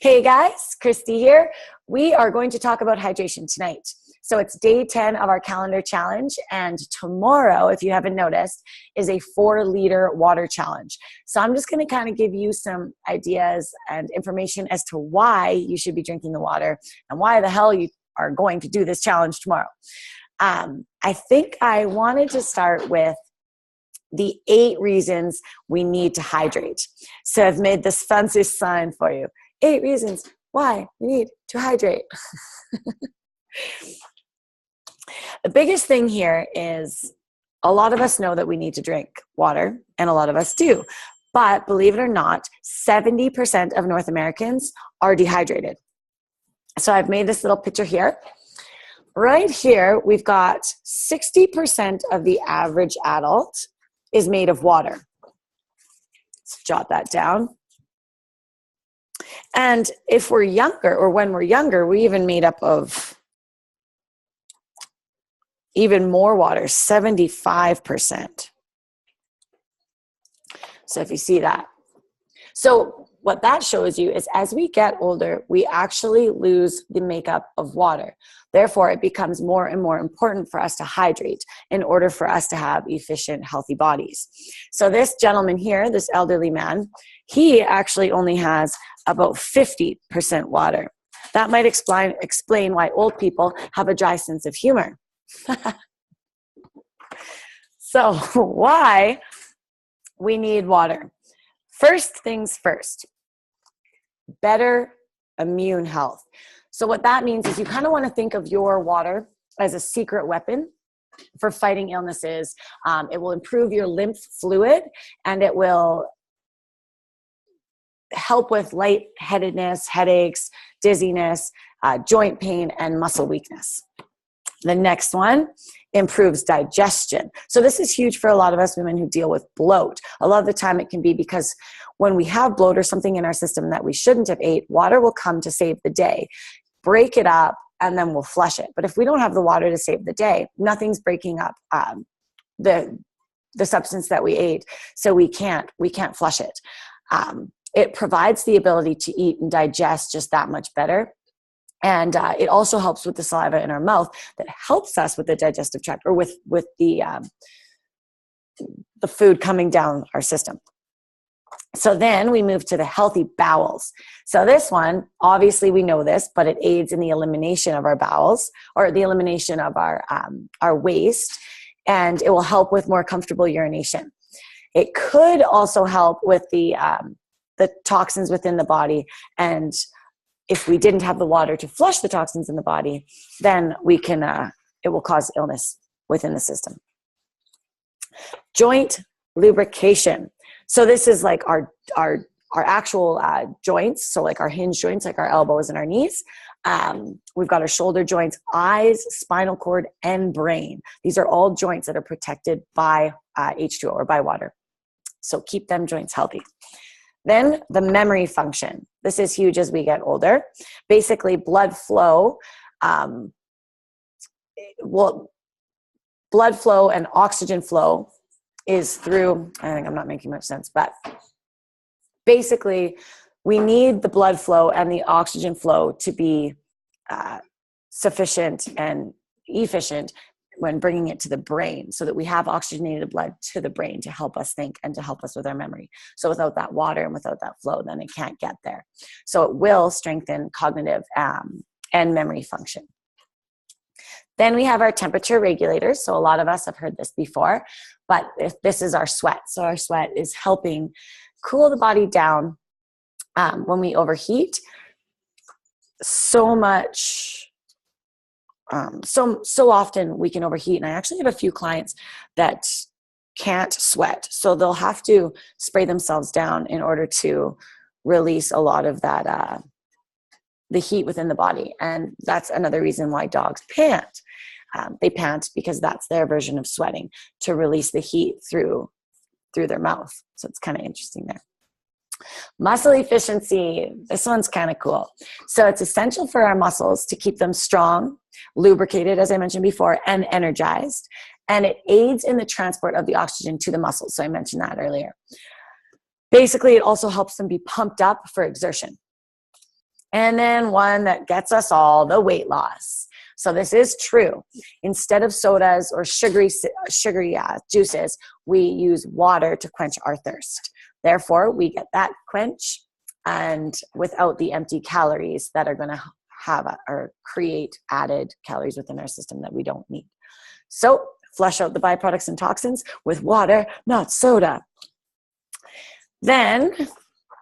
Hey guys, Christy here. We are going to talk about hydration tonight. So it's day 10 of our calendar challenge, and tomorrow, if you haven't noticed, is a 4-liter water challenge. So I'm just going to kind of give you some ideas and information as to why you should be drinking the water and why the hell you are going to do this challenge tomorrow. I think I wanted to start with the 8 reasons we need to hydrate. So I've made this fancy sign for you. 8 reasons why we need to hydrate. The biggest thing here is a lot of us know that we need to drink water, and a lot of us do. But believe it or not, 70% of North Americans are dehydrated. So I've made this little picture here. Right here, we've got 60% of the average adult is made of water. Let's jot that down. And if we're younger, or when we're younger, we even made up of even more water, 75%. So if you see that. So what that shows you is as we get older, we actually lose the makeup of water. Therefore, it becomes more and more important for us to hydrate in order for us to have efficient, healthy bodies. So this gentleman here, this elderly man, he actually only has about 50% water. That might explain why old people have a dry sense of humor. So why we need water? First things first, better immune health. So what that means is you kind of want to think of your water as a secret weapon for fighting illnesses. It will improve your lymph fluid, and it will help with lightheadedness, headaches, dizziness, joint pain, and muscle weakness. The next one, improves digestion. So this is huge for a lot of us women who deal with bloat. A lot of the time it can be because when we have bloat or something in our system that we shouldn't have ate, water will come to save the day, break it up, and then we'll flush it. But if we don't have the water to save the day, nothing's breaking up the substance that we ate, so we can't flush it. It provides the ability to eat and digest just that much better. And it also helps with the saliva in our mouth that helps us with the digestive tract, or with the food coming down our system. So then we move to the healthy bowels. So this one, obviously we know this, but it aids in the elimination of our bowels, or the elimination of our waste, and it will help with more comfortable urination. It could also help with the toxins within the body, and if we didn't have the water to flush the toxins in the body, then it will cause illness within the system. Joint lubrication. So this is like our actual joints. So like our hinge joints, like our elbows and our knees. We've got our shoulder joints, eyes, spinal cord, and brain. These are all joints that are protected by H2O, or by water. So keep them joints healthy. Then the memory function. This is huge as we get older. Basically, blood flow, blood flow and oxygen flow is through, I think I'm not making much sense, but basically we need the blood flow and the oxygen flow to be sufficient and efficient when bringing it to the brain, so that we have oxygenated blood to the brain to help us think and to help us with our memory. So without that water and without that flow, then it can't get there. So it will strengthen cognitive and memory function. Then we have our temperature regulators. So a lot of us have heard this before, but if this is our sweat. So our sweat is helping cool the body down when we overheat. So often we can overheat, and I actually have a few clients that can't sweat, so they'll have to spray themselves down in order to release a lot of that the heat within the body. And that's another reason why dogs pant. They pant because that's their version of sweating, to release the heat through their mouth. So it's kind of interesting there. Muscle efficiency. This one's kind of cool. So it's essential for our muscles to keep them strong, lubricated, as I mentioned before, and energized. And it aids in the transport of the oxygen to the muscles. So I mentioned that earlier. Basically, it also helps them be pumped up for exertion. And then one that gets us all, the weight loss. So this is true. Instead of sodas or sugary juices, we use water to quench our thirst. Therefore, we get that quench and without the empty calories that are going to have or create added calories within our system that we don't need. So flush out the byproducts and toxins with water, not soda. Then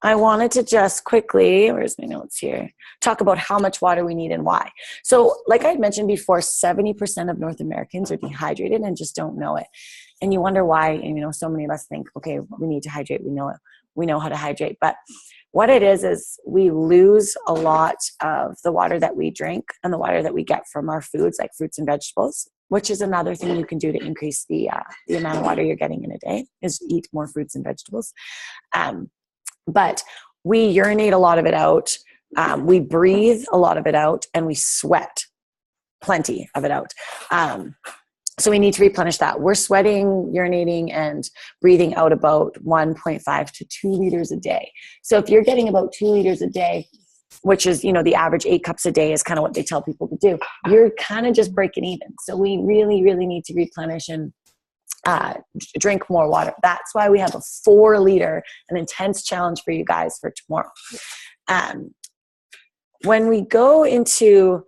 I wanted to just quickly, where's my notes here, talk about how much water we need and why. So like I had mentioned before, 70% of North Americans are dehydrated and just don't know it. And you wonder why, and so many of us think, okay, we need to hydrate. We know it. We know how to hydrate. But what it is we lose a lot of the water that we drink and the water that we get from our foods, like fruits and vegetables, which is another thing you can do to increase the amount of water you're getting in a day, is eat more fruits and vegetables. But we urinate a lot of it out. We breathe a lot of it out, and we sweat plenty of it out. So we need to replenish that. We're sweating, urinating, and breathing out about 1.5 to 2 liters a day. So if you're getting about 2 liters a day, which is, the average 8 cups a day is kind of what they tell people to do, you're kind of just breaking even. So we really, really need to replenish and drink more water. That's why we have a 4-liter, an intense challenge for you guys for tomorrow. When we go into,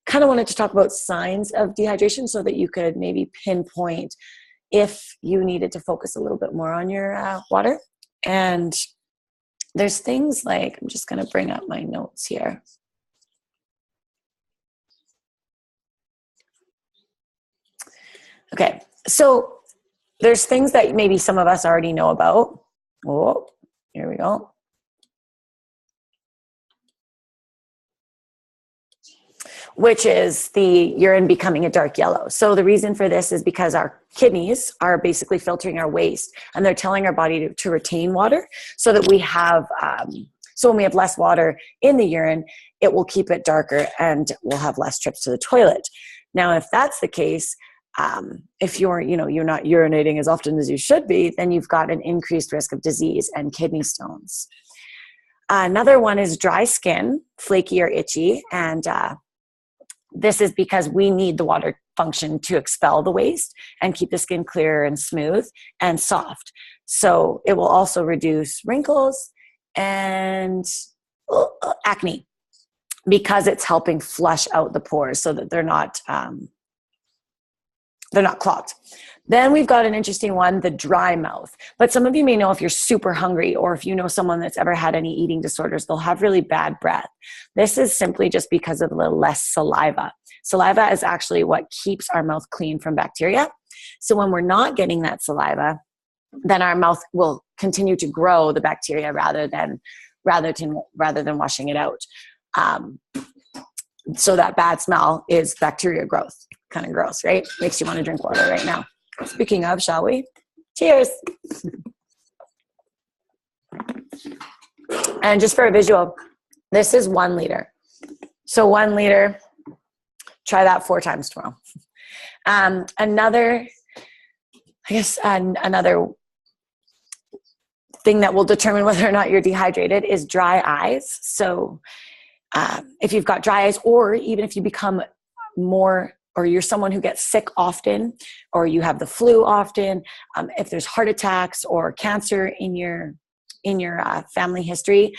kind of wanted to talk about signs of dehydration so that you could maybe pinpoint if you needed to focus a little bit more on your water. And there's things like, I'm just going to bring up my notes here. Okay, so there's things that maybe some of us already know about. Oh, here we go. Which is the urine becoming a dark yellow. So the reason for this is because our kidneys are basically filtering our waste, and they're telling our body to retain water so that we have, so when we have less water in the urine, it will keep it darker and we'll have less trips to the toilet. Now, if that's the case, if you're not urinating as often as you should be, then you've got an increased risk of disease and kidney stones. Another one is dry skin, flaky or itchy, and this is because we need the water function to expel the waste and keep the skin clear and smooth and soft. So it will also reduce wrinkles and acne because it's helping flush out the pores so that they're not clogged. Then we've got an interesting one, the dry mouth. But some of you may know, if you're super hungry, or if you know someone that's ever had any eating disorders, they'll have really bad breath. This is simply just because of the less saliva. Saliva is actually what keeps our mouth clean from bacteria. So when we're not getting that saliva, then our mouth will continue to grow the bacteria rather than washing it out. So that bad smell is bacteria growth. Kind of gross, right? Makes you want to drink water right now. Speaking of, shall we? Cheers. And just for a visual, this is 1 liter. So 1 liter, try that 4 times tomorrow. Another thing that will determine whether or not you're dehydrated is dry eyes. So if you've got dry eyes, or even if you become more, or you're someone who gets sick often, or you have the flu often, if there's heart attacks or cancer in your family history,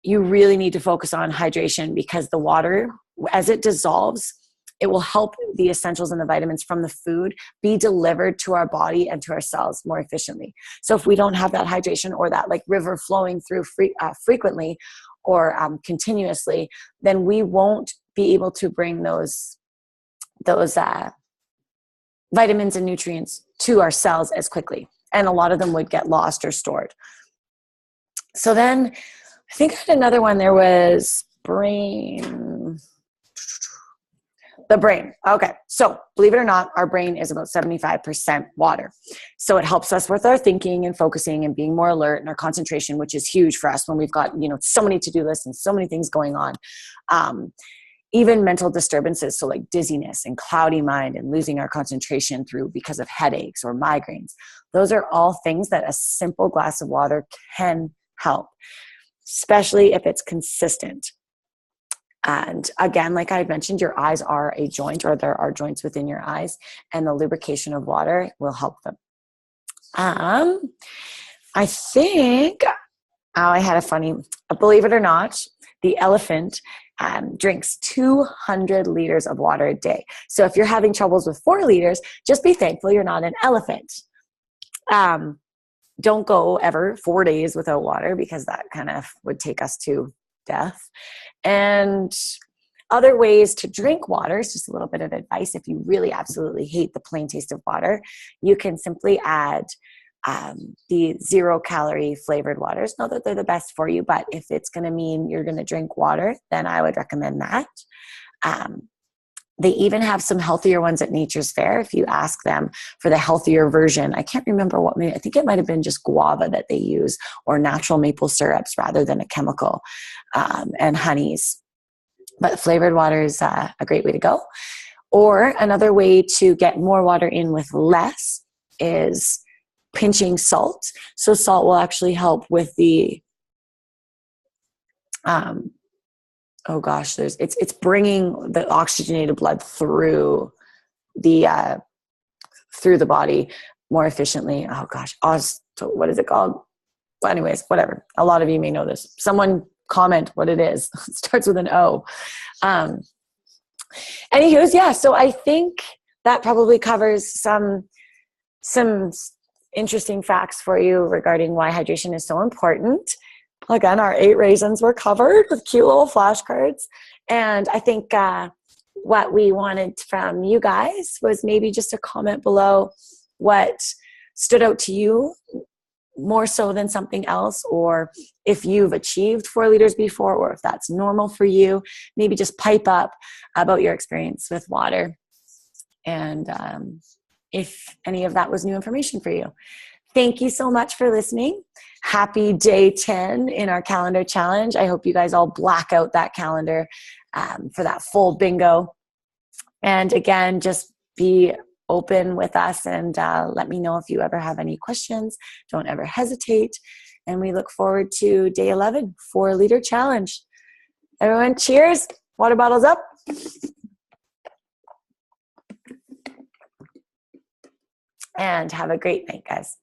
you really need to focus on hydration, because the water, as it dissolves, it will help the essentials and the vitamins from the food be delivered to our body and to our cells more efficiently. So if we don't have that hydration, or that like river flowing through frequently or continuously, then we won't be able to bring those vitamins and nutrients to our cells as quickly. And a lot of them would get lost or stored. So then I think I had another one. There was the brain. Okay. So believe it or not, our brain is about 75% water. So it helps us with our thinking and focusing and being more alert, and our concentration, which is huge for us when we've got, so many to-do lists and so many things going on. Even mental disturbances, so like dizziness and cloudy mind and losing our concentration because of headaches or migraines. Those are all things that a simple glass of water can help, especially if it's consistent. And again, like I mentioned, your eyes are a joint, or there are joints within your eyes, and the lubrication of water will help them. I think I had a funny, believe it or not, the elephant drinks 200 liters of water a day. So if you're having troubles with 4 liters, just be thankful you're not an elephant. Don't go ever 4 days without water, because that kind of would take us to death. And other ways to drink water is just a little bit of advice. If you really absolutely hate the plain taste of water, you can simply add the 0-calorie flavored waters. Not that they're the best for you, but if it's going to mean you're going to drink water, then I would recommend that. They even have some healthier ones at Nature's Fair. If you ask them for the healthier version, I can't remember what, I think it might have been just guava that they use, or natural maple syrups rather than a chemical, and honeys. But flavored water is a great way to go. Or another way to get more water in with less is pinching salt. So salt will actually help with the, it's bringing the oxygenated blood through the body more efficiently. Oh gosh, what is it called? Well, anyways, whatever. A lot of you may know this. Someone comment what it is. It starts with an O. Anywho's, yeah. So I think that probably covers some interesting facts for you regarding why hydration is so important. Again, our 8 raisins were covered with cute little flashcards. And I think what we wanted from you guys was maybe just a comment below what stood out to you more so than something else, or if you've achieved 4 liters before, or if that's normal for you. Maybe just pipe up about your experience with water, and if any of that was new information for you. Thank you so much for listening. Happy day 10 in our calendar challenge. I hope you guys all black out that calendar for that full bingo. And again, just be open with us, and let me know if you ever have any questions. Don't ever hesitate. And we look forward to day 11, 4-liter challenge. Everyone, cheers. Water bottles up. And have a great night, guys.